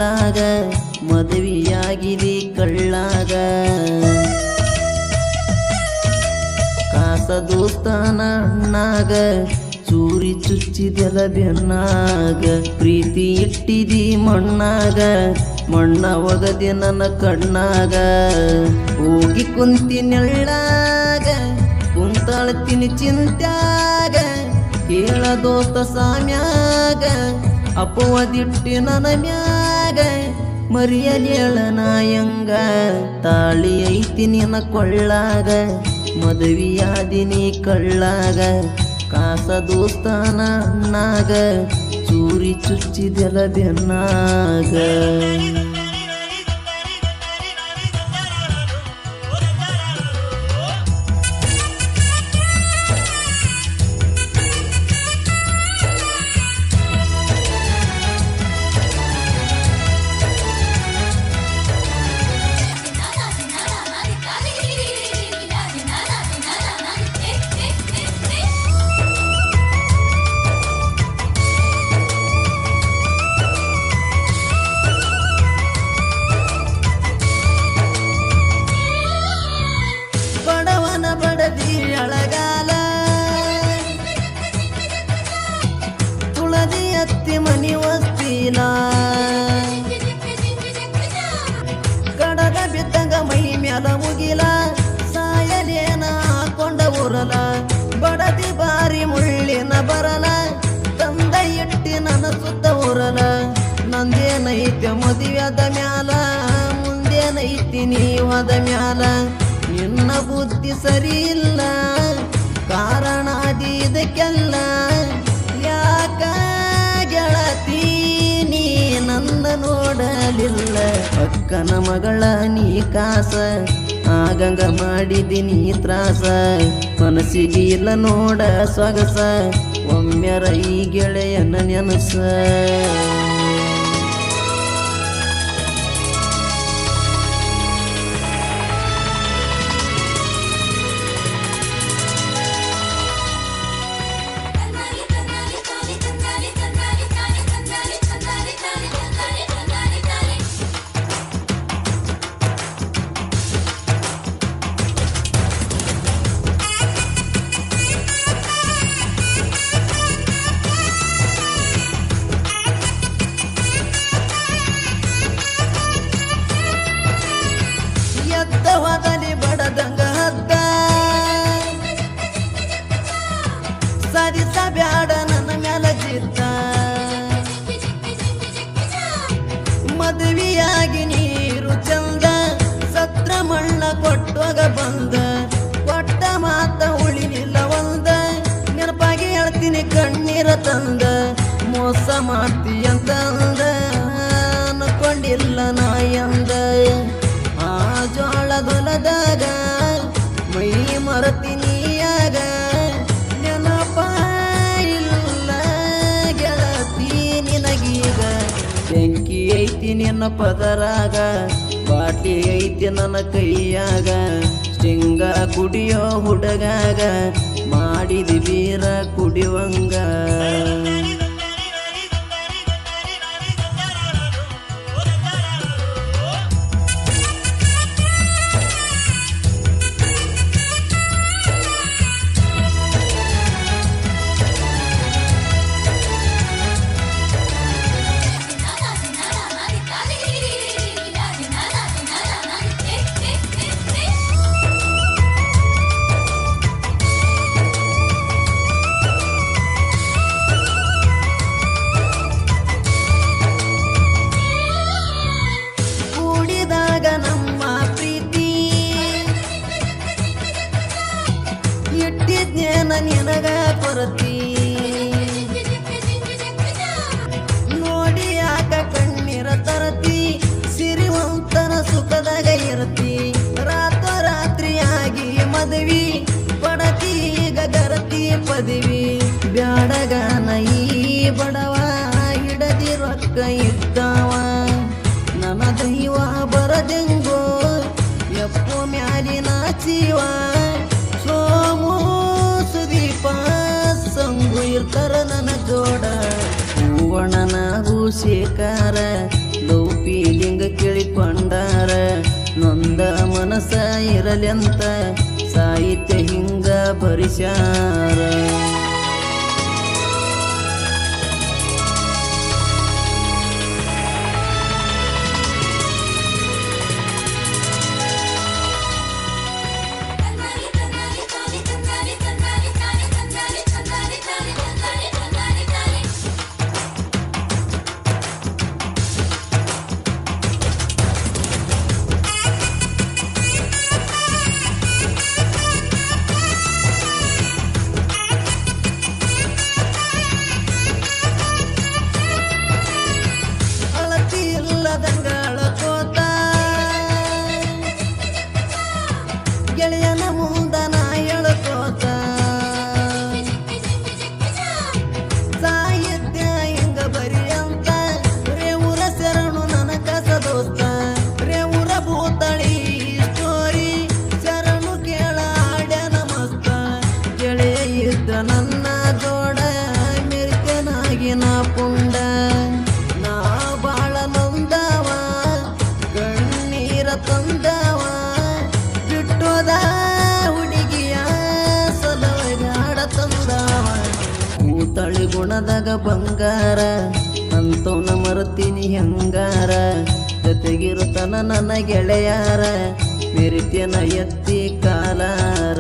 ತಿಂಗಳಾಗ ಮದುವೆಯಾಗಿದೆ ಕಳ್ಳಾಗ ಕಾಸ ದೋಸ್ತಾನ ಅಣ್ಣಾಗ ಚೂರಿ ಚುಚ್ಚಿದೆಲ ಬೆನ್ನಾಗ ಪ್ರೀತಿ ಇಟ್ಟಿದಿ ಮಣ್ಣಾಗ ಮಣ್ಣ ಒಗದೆ ನನ್ನ ಕಣ್ಣಾಗ ಹೋಗಿ ಕುಂತಿ ನೆಳ್ಳಾಗ ಕುಂತಾಳ್ತೀನಿ ಚಿಂತ್ಯಾಗ ಕೇಳ ದೋಸ್ತ ಸಾಮ್ಯಾಗ ಅಪವದಿಟ್ಟಿ ನನ್ನ ಮ್ಯಾಗ ಮರಿಯಲೇಳ ನಾಯಂಗ ತಾಳಿ ಐತಿ ನಿನ್ನ ಕೊಳ್ಳಾಗ ಮದುವೆಯಾದಿನಿ ಕಳ್ಳಾಗ ಕಾಸ ದೋಸ್ತಾನ ಅಣ್ಣಾಗ ಚೂರಿ ಚುಚ್ಚಿದೆಲ ಬೆನ್ನಾಗ ಅಳಗಾಲ ತುಳದಿ ಅತ್ತಿ ಮನಿ ವಸ್ತಿಲ ಕಡಗ ಬಿದ್ದಂಗ ಮೈ ಮ್ಯಾಲ ಮುಗಿಲ ಸಾಯಲೇನ ಹಾಕೊಂಡ ಉರಲ ಬಡದಿ ಬಾರಿ ಮುಳ್ಳಿನ ಬರಲ ತಂದ ಇಟ್ಟಿ ನನ್ನ ಸುತ್ತ ಉರಲ ನಂದೇನೈತೆ ಮದುವೆದ ಮ್ಯಾಲ ಮುಂದೇನೈತಿ ನೀವದ ಮ್ಯಾಲ ನಿನ್ನ ಬುದ್ಧಿ ಸರಿ ಇಲ್ಲ ಕಾರಣ ಇದಕ್ಕೆಲ್ಲ ಯಾಕ ಗೆಳತಿ ನೀ ನನ್ನ ನೋಡಲಿಲ್ಲ ಅಕ್ಕನ ಮಗಳ ನೀ ಕಾಸ ಆಗಂಗ ಮಾಡಿದಿನಿ ತ್ರಾಸ ಮನಸ್ಸಿಗೆ ಇಲ್ಲ ನೋಡ ಸೊಗಸ ಒಮ್ಮೆರ ಈ ಗೆಳೆಯನ ನೆನಸ ಎದ್ದವಾದಲ್ಲಿ ಬಡದಂಗ ಹದ್ದ ಸರಿಸ ಬ್ಯಾಡ ನನ್ನ ಮ್ಯಾಲ ಜಿದ್ದ ಮದುವೆಯಾಗಿ ನೀರು ಚಂದ ಸತ್ರ ಮಣ್ಣ ಕೊಟ್ಟವಾಗ ಬಂದ ಕೊಟ್ಟ ಮಾತ ಉಳಿಲಿಲ್ಲ ಒಂದ ನೆನಪಾಗಿ ಹೇಳ್ತೀನಿ ಕಣ್ಣೀರ ತಂದ ಮೋಸ ಮಾಡ್ತೀಯಂತ ಅಂದ ಅನ್ಕೊಂಡಿಲ್ಲ ನಾಯಂದ ಆ ಜೋಳದೊಲದಾಗ ಮೈ ಮರತಿನಿಯಾಗ ನೆನಪ ಇಲ್ಲ ಗೆಳತಿ ನಿನಗೀಗ ಬೆಂಕಿ ಐತಿ ನಿನ್ನ ಪದರಾಗ ಬಾಟ್ಲಿ ಐತಿ ನನ್ನ ಕೈಯಾಗ ಸ್ಟಿಂಗ ಕುಡಿಯೋ ಹುಡುಗಾಗ ಮಾಡಿದಿ ಬೀರ ಕುಡಿವಂಗ ಇಟ್ಟಿದ್ನೇನ ನಿನಗ ಕೊರತಿ ನೋಡಿ ಯಾಕ ಕಣ್ಣೀರ ತರತಿ ಸಿರಿವಂತನ ಸುಖದಾಗ ಇರತಿ ರಾತ್ರಿಯಾಗಿ ಮದುವಿ ಪಡತಿ ಈಗ ಗರತಿ ಪದವಿ ಬ್ಯಾಡಗಾನ ಈ ಬಡವ ಹಿಡದಿ ರೊಕ್ಕ ಇದ್ದಾವ ನನ್ನ ದೈವ ಬರದೆಂಗೋ ಎಪ್ಪೋ ಮ್ಯಾಲಿನ ಜೀವ ಸೋಮು ಸುದೀಪ ಸಂಗು ಇರ್ತಾರ ನನ್ನ ಜೋಡ ಹೂವಣ್ಣನ ಹೂಶೇಖರ ಲೌಕ ಇರಲಿ ಅಂತ ಸಾಹಿತ್ಯ ಹಿಂಗ ಬರಿಸ್ಯಾರ. ಗೆಳೆಯನ ಮುಂದ ನಾ ಹೇಳ್ಕೋತ ಸಾಹಿತ್ಯ ಹಿಂಗ ಬರಿಯಂತ ರೇವೂರ ಶರಣು ನನ್ನ ಕಸ ದೋಸ್ತ. ರೇವೂರ ಭೂತಳಿ ಸ್ಟೋರಿ ಶರಣು ಕೇಳ ಆಡ್ಯಾನ ಮಸ್ತ. ಗೆಳೆಯ ಇದ್ದ ನನ್ನ ಜೋಡ ಮೆರಿತನಾಗಿ ನಾ ಪುಂಡ. ನಾ ಬಾಳ ನೊಂದವ ಕಣ್ಣೀರ ತಂದವ ಬಿಟ್ಟೋದ ಹುಡುಗಿಯ ಸಲವಗಾಡ ತಂದವ. ಕೂತಳಿ ಗುಣದಾಗ ಬಂಗಾರ ಅಂತವನ ಮರತೀನಿ ಹೆಂಗಾರ. ಜೊತೆಗಿರುತ್ತನ ನನ್ನ ಗೆಳೆಯಾರ ಮೆರಿತ್ಯನ ಎತ್ತಿ ಕಾಲಾರ.